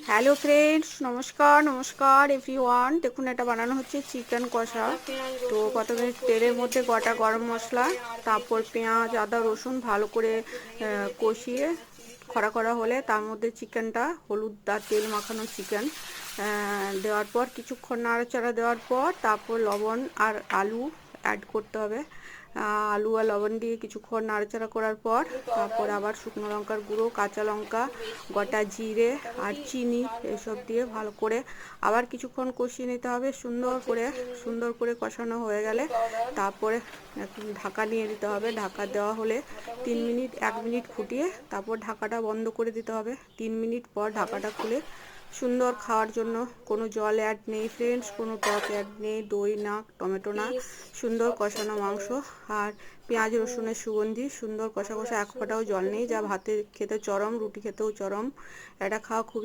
Hello friends, নমস্কার নমস্কার everyone. দেখুন, এটা বানানো হচ্ছে চিকেন কষা। তো প্রথমে তেলের মধ্যে গোটা গরম মশলা, তারপর পেঁয়াজ আদা রসুন ভালো করে কষিয়ে খড়া করা হলে তার মধ্যে চিকেনটা, হলুদ আর তেল মাখানো চিকেন দেওয়ার পর কিছুক্ষণ নাড়াচাড়া দেওয়ার পর তারপর লবণ আর আলু অ্যাড করতে হবে। আলু আর লবণ দিয়ে কিছুক্ষণ নাড়াচাড়া করার পর তারপর আবার শুকনো লঙ্কার গুঁড়ো, কাঁচা লঙ্কা, গোটা জিরে আর চিনি এসব দিয়ে ভালো করে আবার কিছুক্ষণ কষিয়ে নিতে হবে। সুন্দর করে কষানো হয়ে গেলে তারপরে ঢাকা নিয়ে দিতে হবে। ঢাকা দেওয়া হলে 1 মিনিট ফুটিয়ে তারপর ঢাকাটা বন্ধ করে দিতে হবে। 3 মিনিট পর ঢাকাটা খুলে সুন্দর খাওয়ার জন্য, কোনো জল অ্যাড নেই ফ্রেন্ডস, কোনো টক অ্যাড নেই, দই না, টমেটো না, সুন্দর কষানো মাংস আর পেঁয়াজ রসুনের সুগন্ধি, সুন্দর কষা কষা, এক ফোঁটাও জল নেই, যা ভাতে খেতে চরম, রুটি খেতেও চরম। এটা খাওয়া খুবই